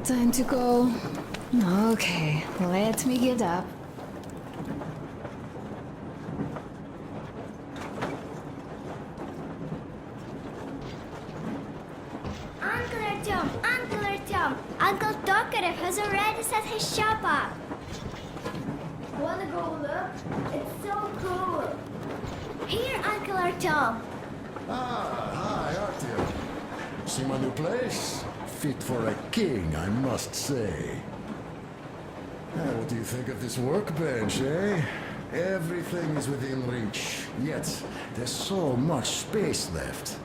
Time to go. Okay, let me get up. Uncle Artyom! Uncle Artyom! Uncle Tokarev has already set his shop up. Wanna go look? It's so cool. Here, Uncle Artyom. Ah, hi, Artyom. See my new place? Fit for a king, I must say. What do you think of this workbench, eh? Everything is within reach, yet there's so much space left.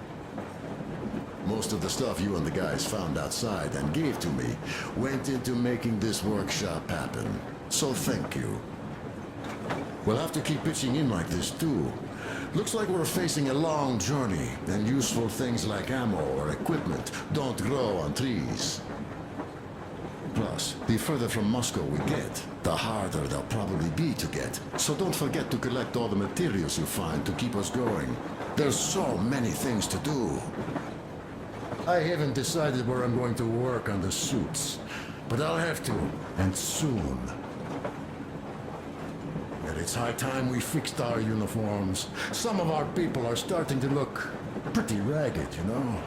Most of the stuff you and the guys found outside and gave to me went into making this workshop happen. So thank you. We'll have to keep pitching in like this too. Looks like we're facing a long journey, and useful things like ammo or equipment don't grow on trees. Plus, the further from Moscow we get, the harder they'll probably be to get. So don't forget to collect all the materials you find to keep us going. There's so many things to do. I haven't decided where I'm going to work on the suits, but I'll have to, and soon. And it's high time we fixed our uniforms. Some of our people are starting to look pretty ragged, you know?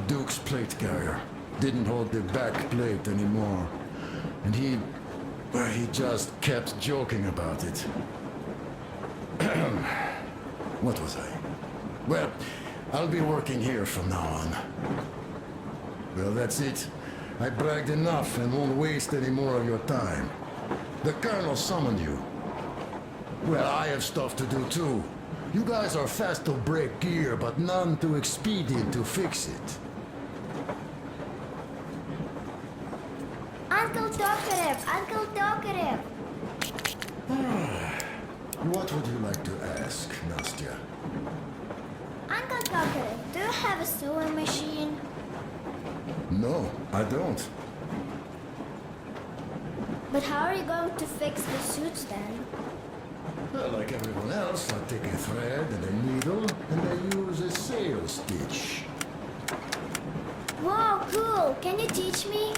Duke's plate carrier didn't hold the back plate anymore. And he just kept joking about it. What was I? Well, I'll be working here from now on. Well, that's it. I bragged enough and won't waste any more of your time. The Colonel summoned you. Well, I have stuff to do too. You guys are fast to break gear, but none too expedient to fix it. Uncle Tokarev! Uncle Tokarev! What would you like to ask, Nastya? Uncle Tokarev, do you have a sewing machine? No, I don't. But how are you going to fix the suits then? Well, like everyone else, I take a thread and a needle, and I use a sail stitch. Wow, cool! Can you teach me?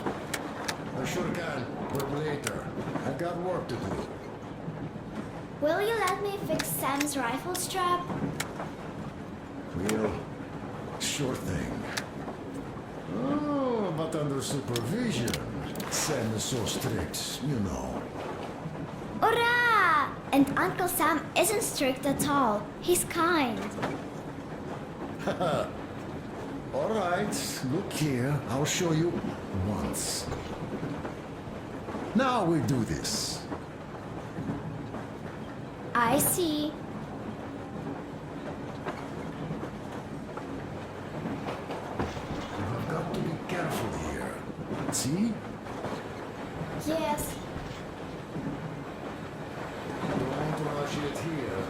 I sure can, but later. I've got work to do. Will you let me fix Sam's rifle strap? Well, sure thing. Oh, but under supervision. Sam is so strict, you know. Hurrah! And Uncle Sam isn't strict at all. He's kind. All right, look here. I'll show you once. Now we do this. I see. I've got to be careful here. See? Yes. Don't rush it here.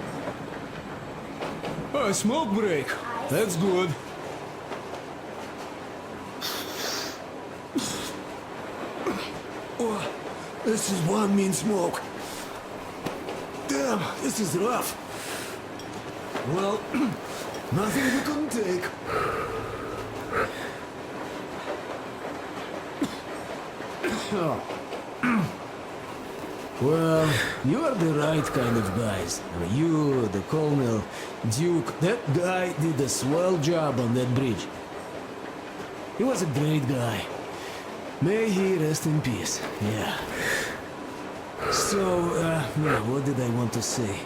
A smoke break. That's good. Oh, this is one mean smoke. Damn, this is rough. Well, nothing we couldn't take. Well, you are the right kind of guys. You, the Colonel, Duke, that guy did a swell job on that bridge. He was a great guy. May he rest in peace, yeah. So, what did I want to say?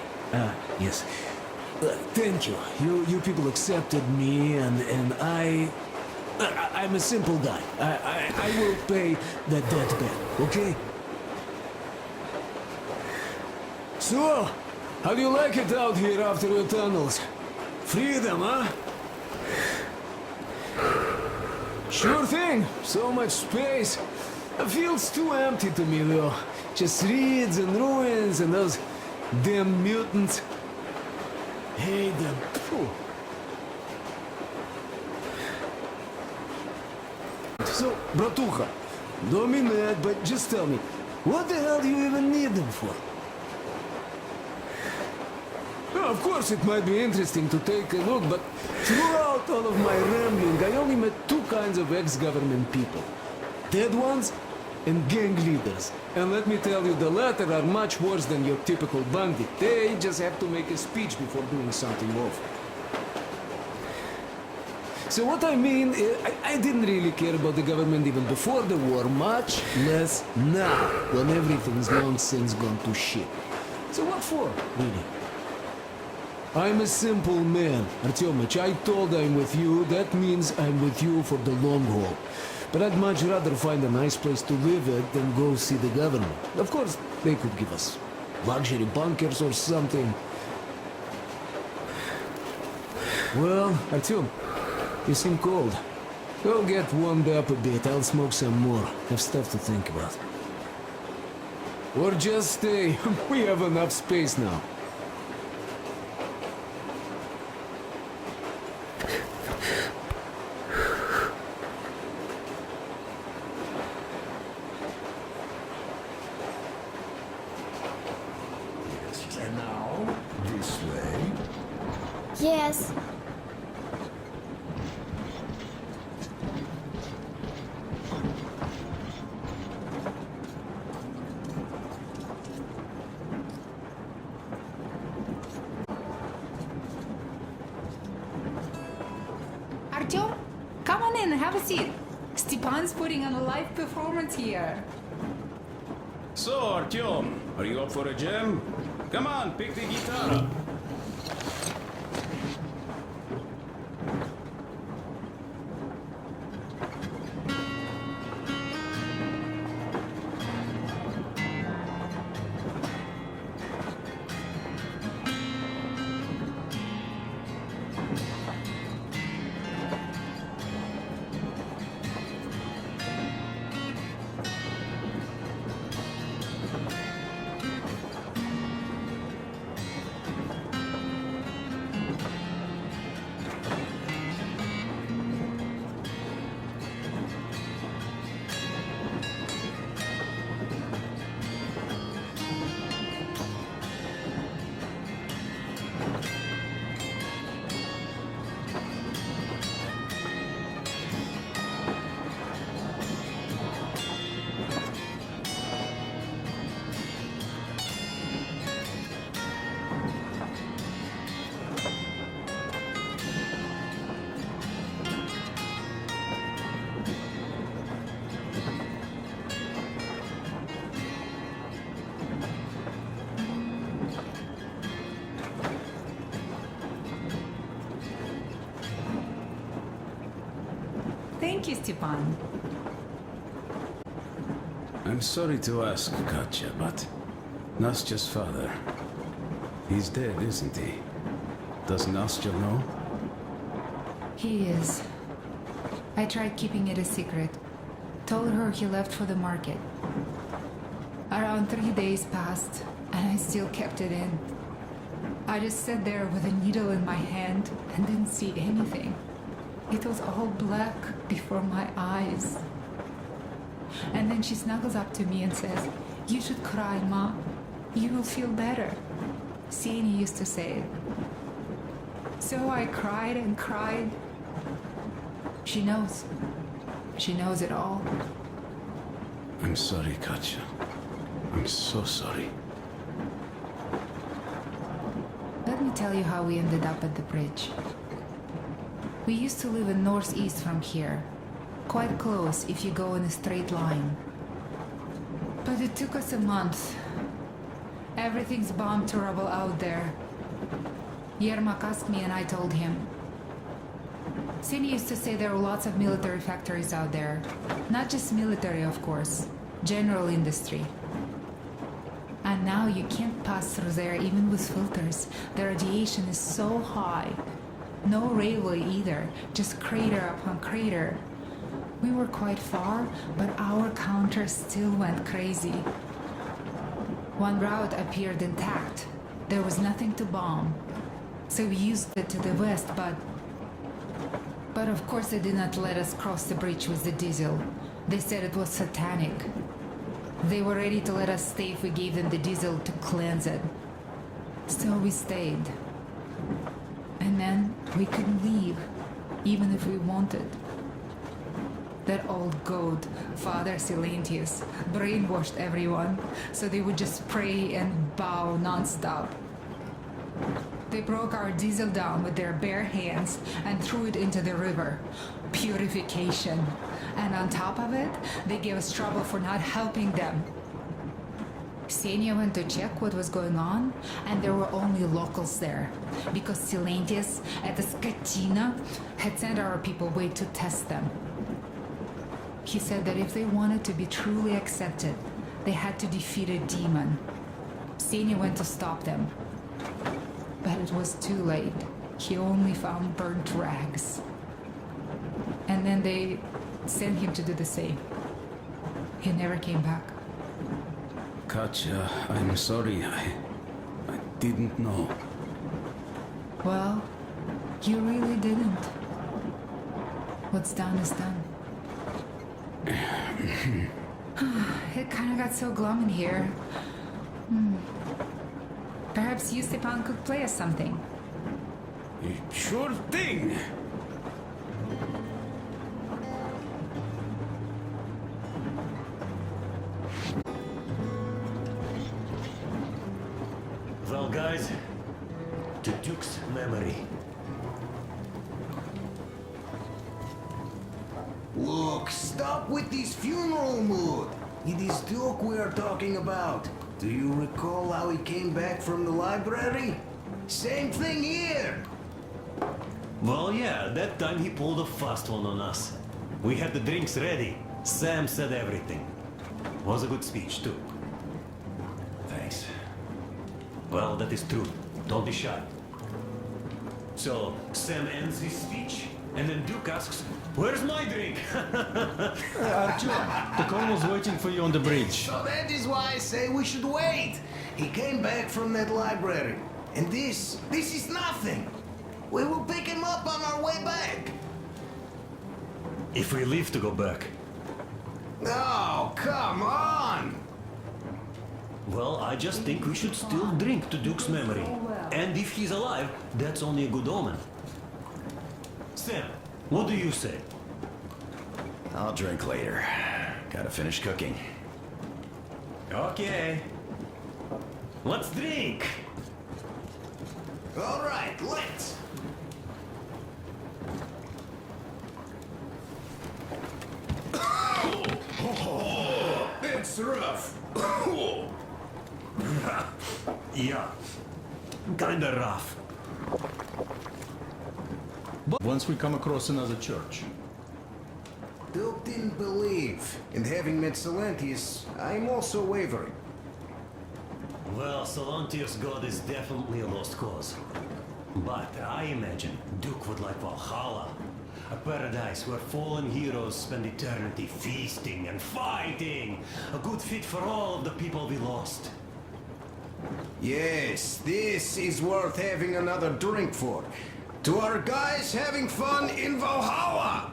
Yes. Thank you. You people accepted me, and I'm a simple guy. I will pay that debt back, okay? So, how do you like it out here after your tunnels? Freedom, huh? Sure thing. So much space. It feels too empty to me, though. Just reeds and ruins and those damn mutants. Hate them. Phew. So, Bratuха, don't be mad, but just tell me, what the hell do you even need them for? Of course, it might be interesting to take a look, but throughout Throughout all of my rambling, I only met two kinds of ex-government people. Dead ones and gang leaders. And let me tell you, the latter are much worse than your typical bandit. They just have to make a speech before doing something awful. So what I mean, I didn't really care about the government even before the war, much less now, when everything's long since gone to shit. So what for, really? I'm a simple man, Artyomich. I told I'm with you, that means I'm with you for the long haul. But I'd much rather find a nice place to live at than go see the government. Of course, they could give us luxury bunkers or something. Well, Artyom, you seem cold. Go get warmed up a bit, I'll smoke some more. Have stuff to think about. Or just stay. We have enough space now. And now, this way. Yes. Artyom, come on in, have a seat. Stepan's putting on a live performance here. So, Artyom, are you up for a jam? Come on, pick the guitar up. Thank you, Stepan. I'm sorry to ask, Katya, but Nastya's father, he's dead, isn't he? Does Nastya know? He is. I tried keeping it a secret. Told her he left for the market. Around 3 days passed, and I still kept it in. I just sat there with a needle in my hand and didn't see anything. It was all black before my eyes. And then she snuggles up to me and says, "You should cry, Ma. You will feel better." Sieni used to say it. So I cried and cried. She knows. She knows it all. I'm sorry, Katya. I'm so sorry. Let me tell you how we ended up at the bridge. We used to live in northeast from here. Quite close if you go in a straight line. But it took us a month. Everything's bombed to rubble out there. Yermak asked me and I told him. Sieni used to say there were lots of military factories out there. Not just military, of course. General industry. And now you can't pass through there even with filters. The radiation is so high. No railway either, just crater upon crater. We were quite far, but our counter still went crazy. One route appeared intact. There was nothing to bomb. So we used it to the west, but of course they did not let us cross the bridge with the diesel. They said it was satanic. They were ready to let us stay if we gave them the diesel to cleanse it. So we stayed. And then we couldn't leave. even if we wanted. That old goat, Father Silentius, brainwashed everyone so they would just pray and bow non-stop. They broke our diesel down with their bare hands and threw it into the river. Purification. And on top of it, they gave us trouble for not helping them. Senya went to check what was going on, and there were only locals there, because Silentius at the Skatina had sent our people away to test them. He said that if they wanted to be truly accepted, they had to defeat a demon. Senya went to stop them. But it was too late. He only found burnt rags. And then they sent him to do the same. He never came back. Katya, I'm sorry. I didn't know. Well, you really didn't. What's done is done. It kind of got so glum in here. Perhaps you, Stepan, could play us something. Sure thing! Well, guys, to Duke's memory. Look, stop with this funeral mood. It is Duke we are talking about. Do you recall how he came back from the library? Same thing here. Well, yeah, that time he pulled a fast one on us. We had the drinks ready. Sam said everything. Was a good speech, too. Thanks. Well, that is true. Don't be shy. So, Sam ends his speech, and then Duke asks, "Where's my drink?" Artyom, the colonel's waiting for you on the bridge. So that is why I say we should wait. He came back from that library. And this is nothing. We will pick him up on our way back. If we leave to go back. Oh, come on. Well, I just think we should still drink to Duke's memory. And if he's alive, that's only a good omen. Sam, what do you say? I'll drink later. Gotta finish cooking. Okay. Let's drink! All right, let's. It's rough. Yeah. Kinda rough. But once we come across another church. Duke didn't believe. And having met Silentius, I'm also wavering. Well, Silentius' god is definitely a lost cause. But I imagine Duke would like Valhalla. A paradise where fallen heroes spend eternity feasting and fighting. A good fit for all of the people we lost. Yes, this is worth having another drink for. To our guys having fun in Valhalla!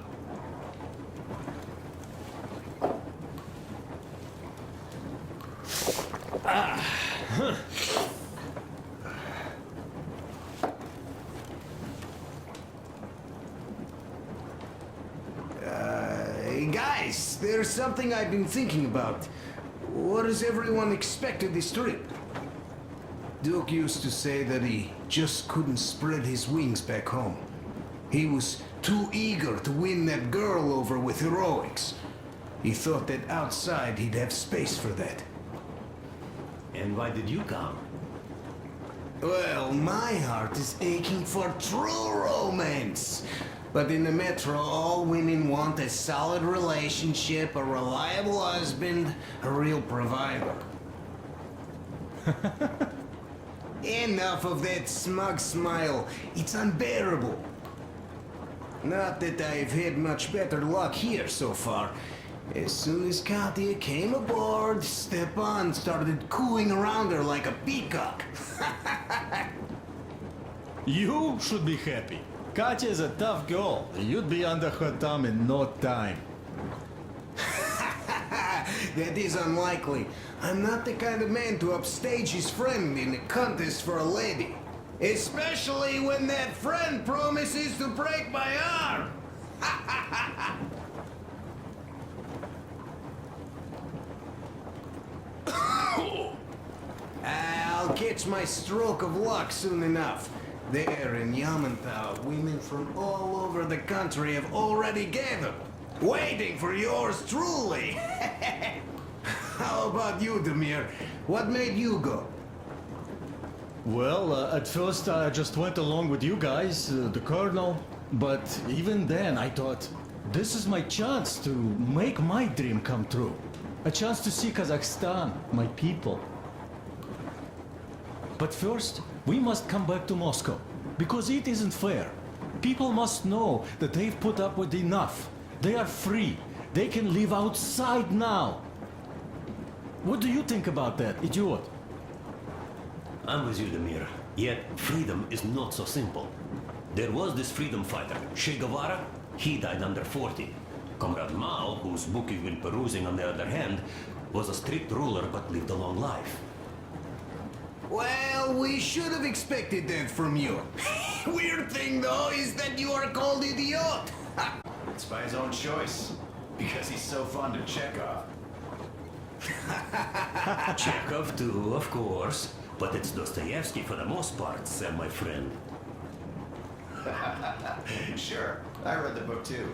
Hey guys, there's something I've been thinking about. What does everyone expect of this trip? Duke used to say that he just couldn't spread his wings back home. He was too eager to win that girl over with heroics. He thought that outside he'd have space for that. And why did you come? Well, my heart is aching for true romance. But in the metro, all women want a solid relationship, a reliable husband, a real provider. Enough of that smug smile. It's unbearable. Not that I've had much better luck here so far. As soon as Katya came aboard, Stepan started cooing around her like a peacock. You should be happy. Katya is a tough girl. You'd be under her thumb in no time. That is unlikely. I'm not the kind of man to upstage his friend in a contest for a lady. Especially when that friend promises to break my arm. I'll catch my stroke of luck soon enough. There in Yamantau, women from all over the country have already gathered, waiting for yours truly. How about you, Demir? What made you go? Well, at first I just went along with you guys, the Colonel. But even then I thought, this is my chance to make my dream come true. A chance to see Kazakhstan, my people. But first, we must come back to Moscow, because it isn't fair. People must know that they've put up with enough. They are free. They can live outside now. What do you think about that, idiot? I'm with you, Demir. Yet, freedom is not so simple. There was this freedom fighter, Che Guevara. He died under 40. Comrade Mao, whose book you've been perusing on the other hand, was a strict ruler but lived a long life. Well, we should have expected that from you. Weird thing, though, is that you are called idiot. It's by his own choice. Because he's so fond of Chekhov. Chekhov too, of course. But it's Dostoevsky for the most part, Sam, my friend. Sure, I read the book too.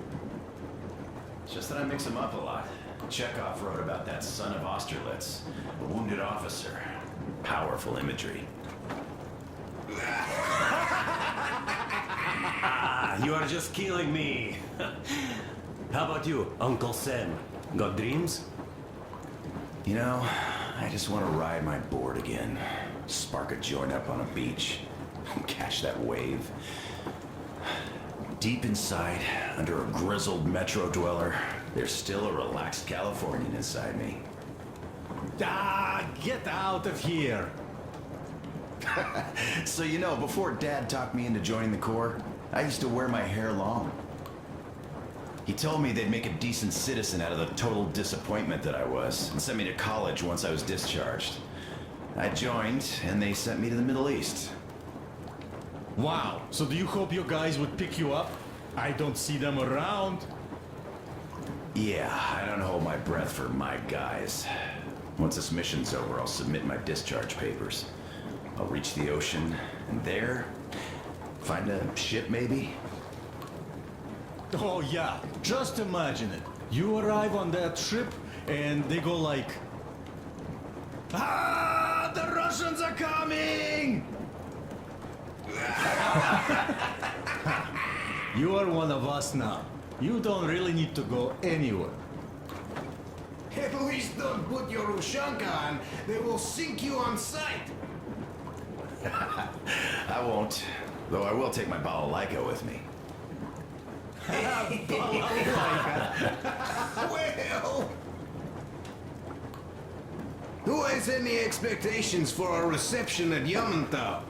It's just that I mix them up a lot. Chekhov wrote about that son of Austerlitz, a wounded officer. Powerful imagery. You are just killing me. How about you, Uncle Sam? Got dreams? You know, I just want to ride my board again. Spark a joint up on a beach. Catch that wave. Deep inside, under a grizzled metro dweller, there's still a relaxed Californian inside me. Ah, get out of here! So you know, before Dad talked me into joining the Corps, I used to wear my hair long. He told me they'd make a decent citizen out of the total disappointment that I was, and sent me to college once I was discharged. I joined, and they sent me to the Middle East. Wow, so do you hope your guys would pick you up? I don't see them around. Yeah, I don't hold my breath for my guys. Once this mission's over, I'll submit my discharge papers. I'll reach the ocean, and there, find a ship maybe? Oh yeah, just imagine it. You arrive on that ship, and they go like... Ah, the Russians are coming! You are one of us now. You don't really need to go anywhere. At least don't put your Ushanka on. They will sink you on sight. I won't, though I will take my balalaika with me. Well... Who has any expectations for our reception at Yamantau?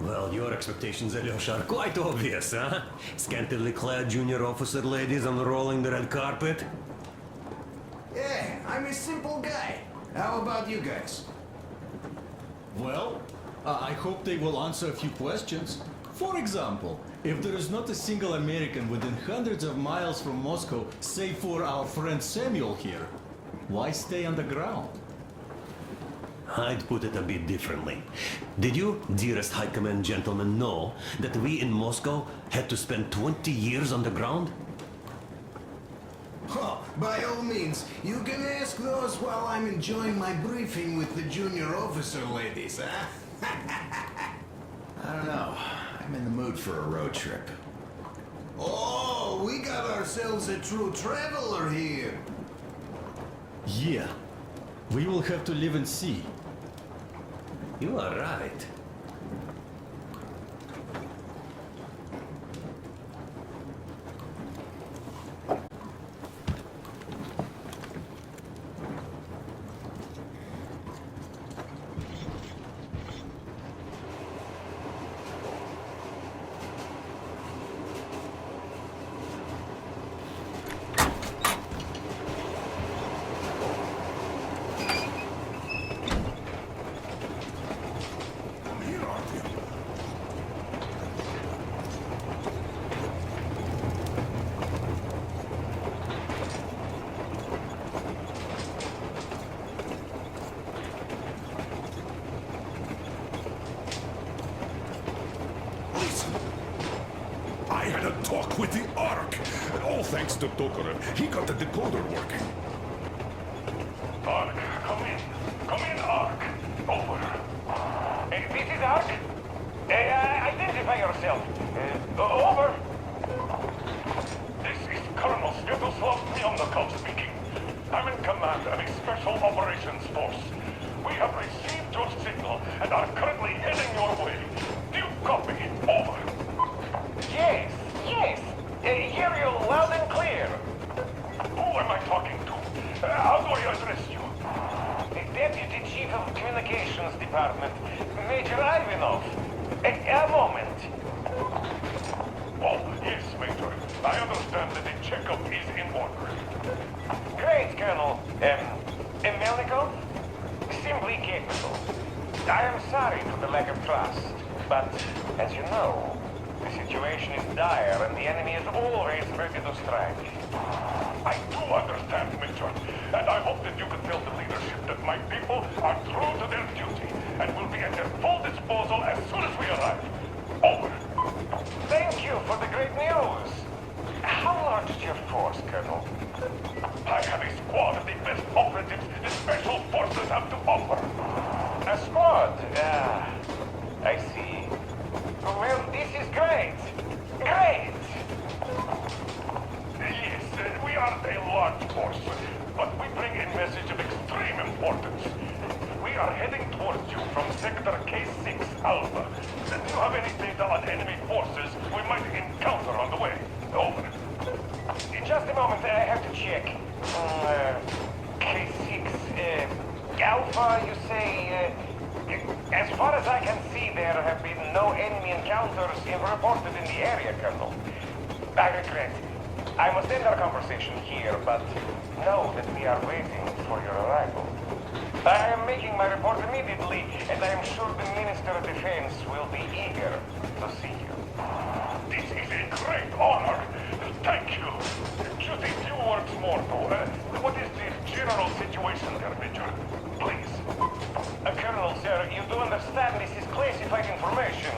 Well, your expectations, Alyosha, are quite obvious, huh? Scantily clad junior officer ladies unrolling the red carpet. Yeah, I'm a simple guy. How about you guys? Well, I hope they will answer a few questions. For example, if there is not a single American within hundreds of miles from Moscow, save for our friend Samuel here, why stay on the ground? I'd put it a bit differently. Did you, dearest High Command gentlemen, know that we in Moscow had to spend 20 years on the ground? Oh, by all means, you can ask those while I'm enjoying my briefing with the junior officer ladies, huh? I don't know. I'm in the mood for a road trip. Oh, we got ourselves a true traveler here. Yeah, we will have to live and see. You are right. Here, Artyom. Mr. Tokarev. He got the decoder working. Ark, come in. Come in, Ark. Over. This is Ark. Identify yourself. Over. This is Colonel Sviatoslav Myelnikov speaking. I'm in command of a special operations force. We have received your signal and are currently heading your way. Do you copy? Over. Yes. Hear you loud and clear. Who am I talking to? How do I address you? The Deputy Chief of Communications Department, Major Ivanov. A moment. Oh, yes, Major. I understand that the checkup is in order. Great, Colonel. Melnikov? Simply capable. I am sorry for the lack of trust, but, as you know, the situation is dire and the enemy is always ready to strike. I do understand, Major, and I hope that you can tell the leadership that my people are true to their duty and will be at their full disposal as soon as we arrive. Over. Thank you for the great news. How large is your force, Colonel? I have a squad of the best operatives the Special Forces have to offer. A squad? I see. Well, this is great. Great! Yes, we are a large force, but we bring a message of extreme importance. We are heading towards you from Sector K6 Alpha. Do you have any data on enemy forces we might encounter on the way? Over. In just a moment, I have to check. K6, Alpha, you say? As far as I can see, there have been no enemy encounters reported in the area, Colonel. I regret. I must end our conversation here, but know that we are waiting for your arrival. I am making my report immediately, and I am sure the Minister of Defense will be eager to see you. This is a great honor. Thank you. Just a few words more, though. What is the general situation there, Major? Please. Colonel, sir, you do understand this is classified information.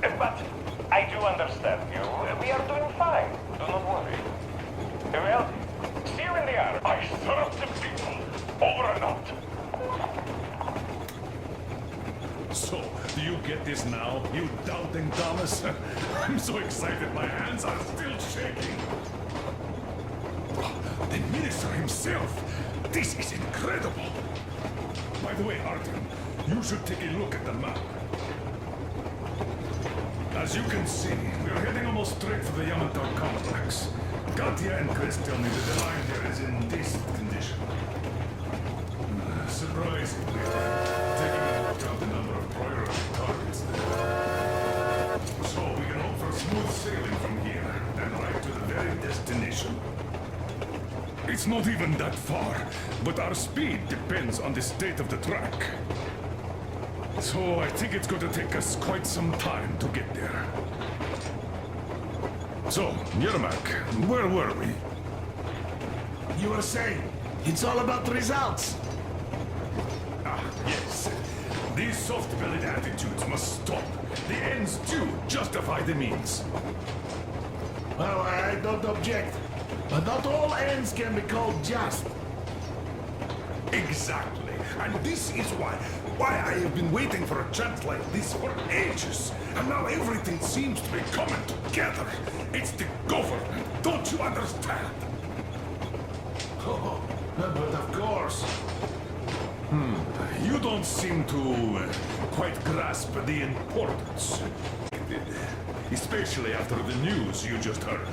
But I do understand you. We are doing fine. Do not worry. Well, see you in the air. I serve the people. Over and out. So, do you get this now, you doubting Thomas? I'm so excited, my hands are still shaking. The minister himself! This is incredible! By the way, Artyom, you should take a look at the map. As you can see, we're heading almost straight for the Yamantau complex. Katya and Chris tell me that the line here is in decent condition. Surprisingly, taking into account the number of priority targets there. So we can hope for smooth sailing from here, and right to the very destination. It's not even that far, but our speed depends on the state of the track. So I think it's going to take us quite some time to get there. So, Yermak, where were we? You were saying, it's all about the results. Ah, yes. These soft-bellied attitudes must stop. The ends do justify the means. Well, I don't object. But not all ends can be called just. Exactly. And this is why I have been waiting for a chance like this for ages. And now everything seems to be coming together. It's the government. Don't you understand? Oh, but of course. You don't seem to quite grasp the importance. Especially after the news you just heard.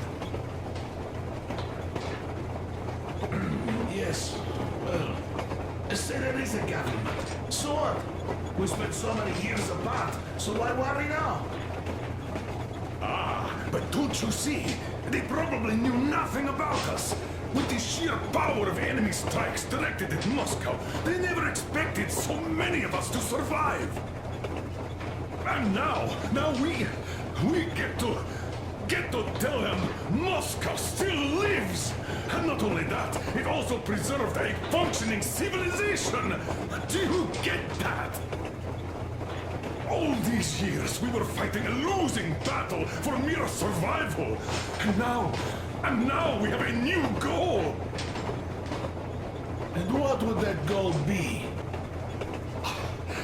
Yes. Well, say there is a government. So what? We spent so many years apart, so why worry now? Ah, but don't you see? They probably knew nothing about us. With the sheer power of enemy strikes directed at Moscow, they never expected so many of us to survive. And now we get to tell them Moscow still lives. And not only that, it also preserved a functioning civilization. Do you get that? All these years we were fighting a losing battle for mere survival. And And now we have a new goal! And what would that goal be?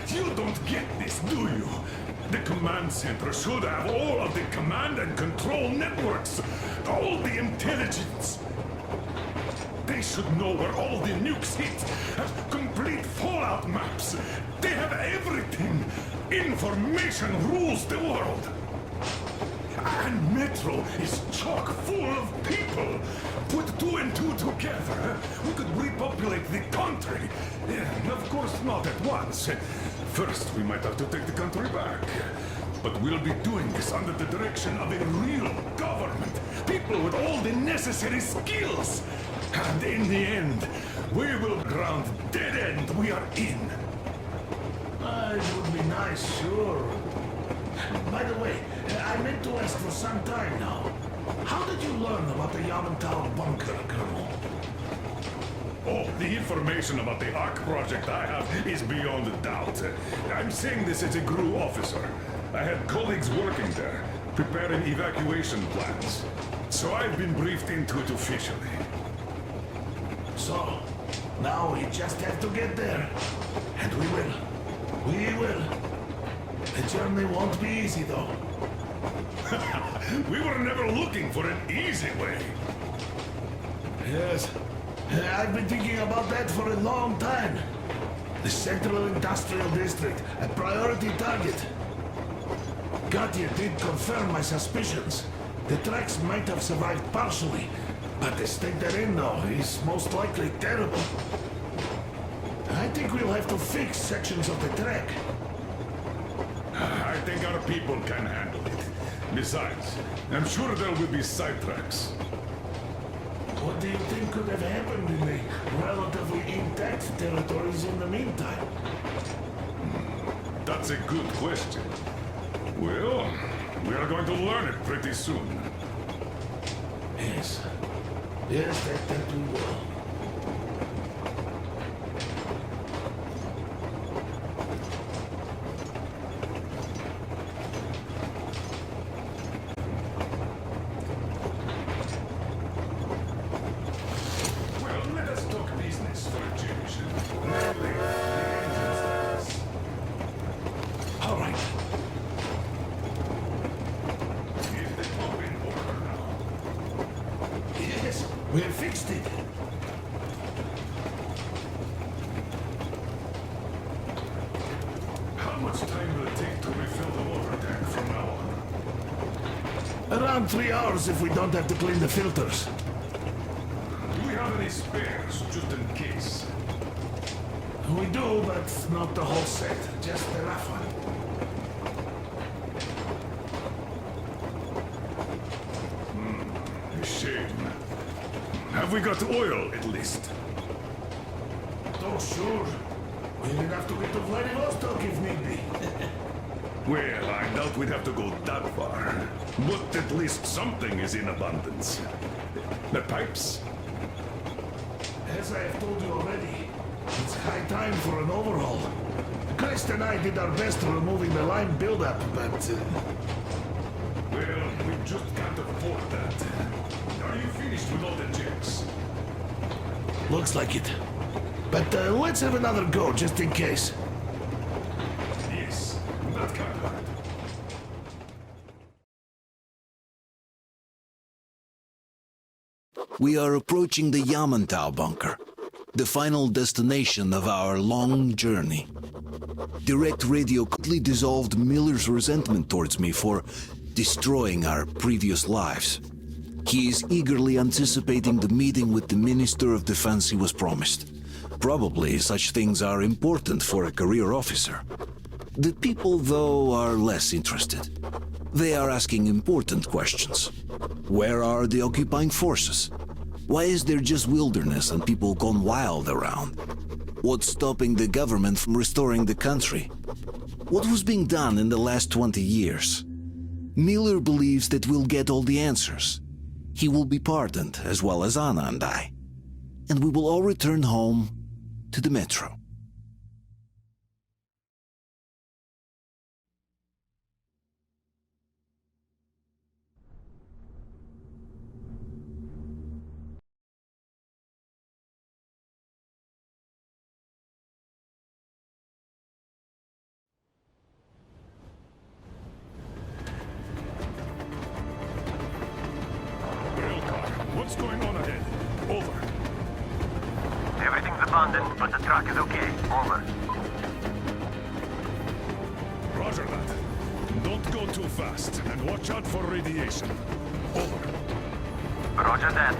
You don't get this, do you? The command center should have all of the command and control networks, all the intelligence. They should know where all the nukes hit, have complete fallout maps. They have everything. Information rules the world. And Metro is chock full of people. Put two and two together, we could repopulate the country. Of course, not at once. First, we might have to take the country back. But we'll be doing this under the direction of a real government. People with all the necessary skills. And in the end, we will ground dead end we are in. It would be nice, sure. By the way, I meant to ask for some time now. How did you learn about the Yamantau bunker, Colonel? Oh, the information about the ARC project I have is beyond a doubt. I'm saying this as a GRU officer. I had colleagues working there, preparing evacuation plans. So I've been briefed into it officially. So, now we just have to get there. And we will. We will. The journey won't be easy, though. We were never looking for an easy way. Yes. I've been thinking about that for a long time. The Central Industrial District, a priority target. Katya did confirm my suspicions. The tracks might have survived partially, but the state they're in now is most likely terrible. I think we'll have to fix sections of the track. I think our people can handle it. Besides, I'm sure there will be sidetracks. What do you think could have happened in the relatively intact territories in the meantime? That's a good question. Well, we are going to learn it pretty soon. Yes. Yes, that we will. Well, let us talk business for a change. Namely, the engine status. All right. Is the pump in order now? Yes, we have fixed it. How much time will it take to refill the water tank from now on? Around 3 hours if we don't have to clean the filters. Do we have any spares, just in case? We do, but not the whole set. Just the rough one. A shame. Have we got oil, at least? Oh, sure. We'll have to get to Vladivostok if need be. Well, I doubt we'd have to go that far. But at least something is in abundance. The pipes? As I have told you already, it's high time for an overhaul. Christ and I did our best removing the line buildup, but... Well, we just can't afford that. Are you finished with all the checks? Looks like it. But let's have another go, just in case. Yes, that can't hurt. We are approaching the Yamantau bunker, the final destination of our long journey. Direct radio quickly dissolved Miller's resentment towards me for destroying our previous lives. He is eagerly anticipating the meeting with the Minister of Defense he was promised. Probably such things are important for a career officer. The people, though, are less interested. They are asking important questions. Where are the occupying forces? Why is there just wilderness and people gone wild around? What's stopping the government from restoring the country? What was being done in the last 20 years? Miller believes that we'll get all the answers. He will be pardoned, as well as Anna and I. And we will all return home to the metro. abandoned, but the truck is okay. Over. Roger that. Don't go too fast, and watch out for radiation. Over. Roger that.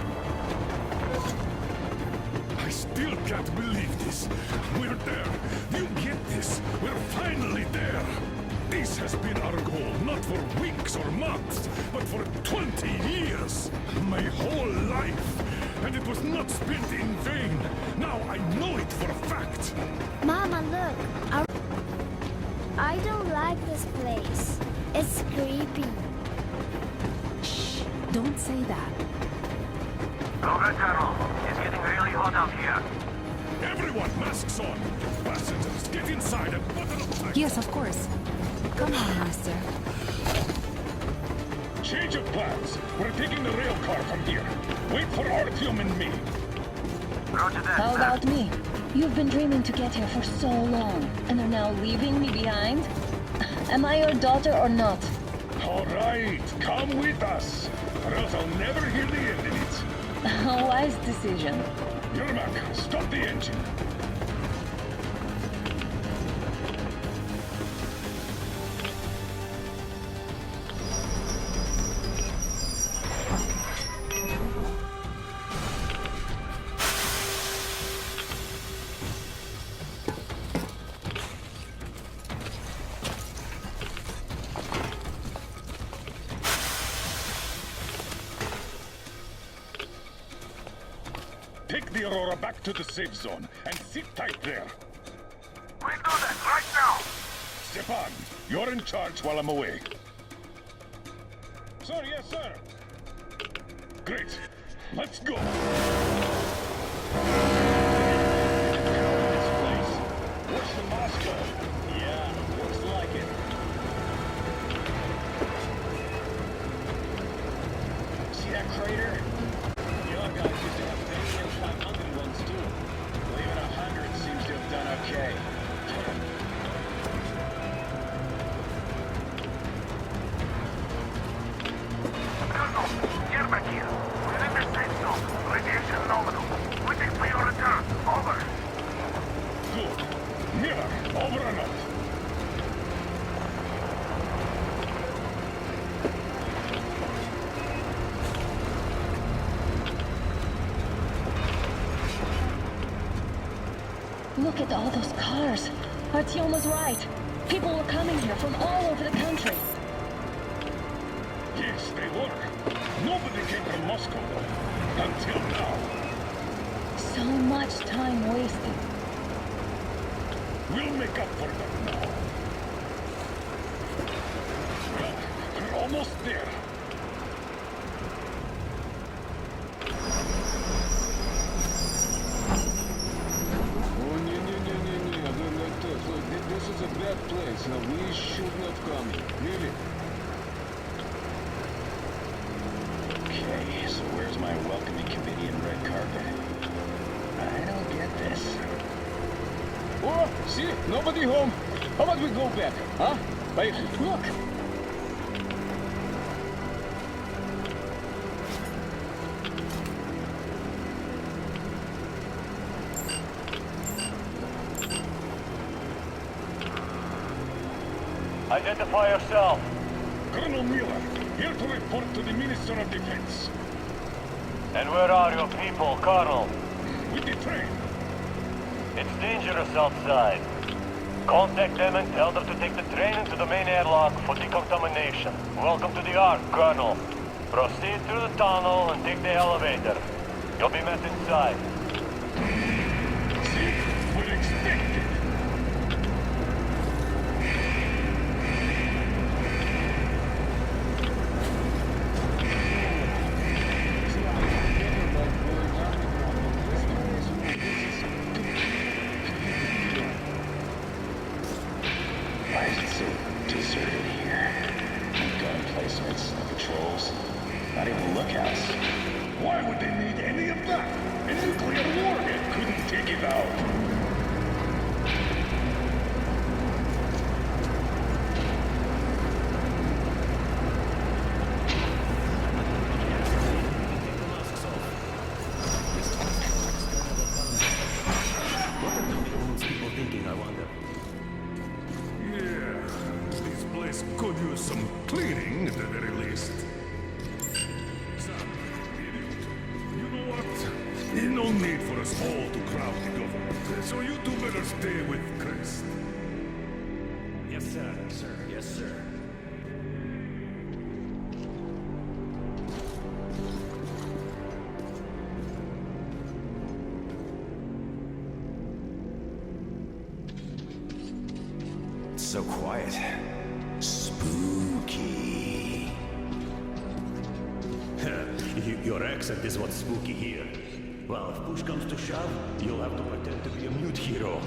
I still can't believe this. We're there. Do you get this? We're finally there. This has been our goal, not for weeks or months, but for 20 years. My whole life. And it was not spent in vain. Now I know it for a fact. Mama, look. I don't like this place. It's creepy. Shh, don't say that. Over, Colonel. It's getting really hot out here. Everyone, masks on. Passengers, get inside and button up tight. Yes, of course. Come on, Master. Change of plans. We're taking the rail car from here. Wait for Artyom and me. Roger that, How sir. about me? You've been dreaming to get here for so long, and are now leaving me behind? Am I your daughter or not? All right, come with us, or else I'll never hear the end of it. A wise decision. Yermak, stop the engine. Take the Aurora back to the safe zone and sit tight there. We'll do that right now. Stepan, you're in charge while I'm away. Sir, yes, sir. Great. Let's go. This place. Worse than Moscow. Yeah, looks like it. See that crater? Your guys used to have Vanian 500 ones too. Even 100 seems to have done okay. Colonel, Yermak here. We're in the safe zone. Radiation nominal. Waiting for your return. Over. Good. Miller, over and out. Look at all those cars. Artyom was right. People were coming here from all over the country. Yes, they were. Nobody came from Moscow, though. Until now. So much time wasted. We'll make up for them now. Well, we're almost there. Oh, this is a bad place. No, we should not come here. Really? Okay, so where's my welcoming committee and red carpet? I don't get this. Oh, see? Nobody home. How about we go back, huh? Поехали. Look! Identify yourself. Colonel Miller, here to report to the Minister of Defense. And where are your people, Colonel? With the train. It's dangerous outside. Contact them and tell them to take the train into the main airlock for decontamination. Welcome to the Ark, Colonel. Proceed through the tunnel and take the elevator. You'll be met inside. See? We're expected. Why is it so deserted here? No gun placements, no patrols, not even lookouts. Why would they need any of that? A nuclear warhead couldn't take it out. need for us all to crowd the government, so you two better stay with Chris. Yes, sir. Sir, yes, sir. It's so quiet. Spooky. Your accent is what's spooky here. Well, if push comes to shove, you'll have to pretend to be a mute hero.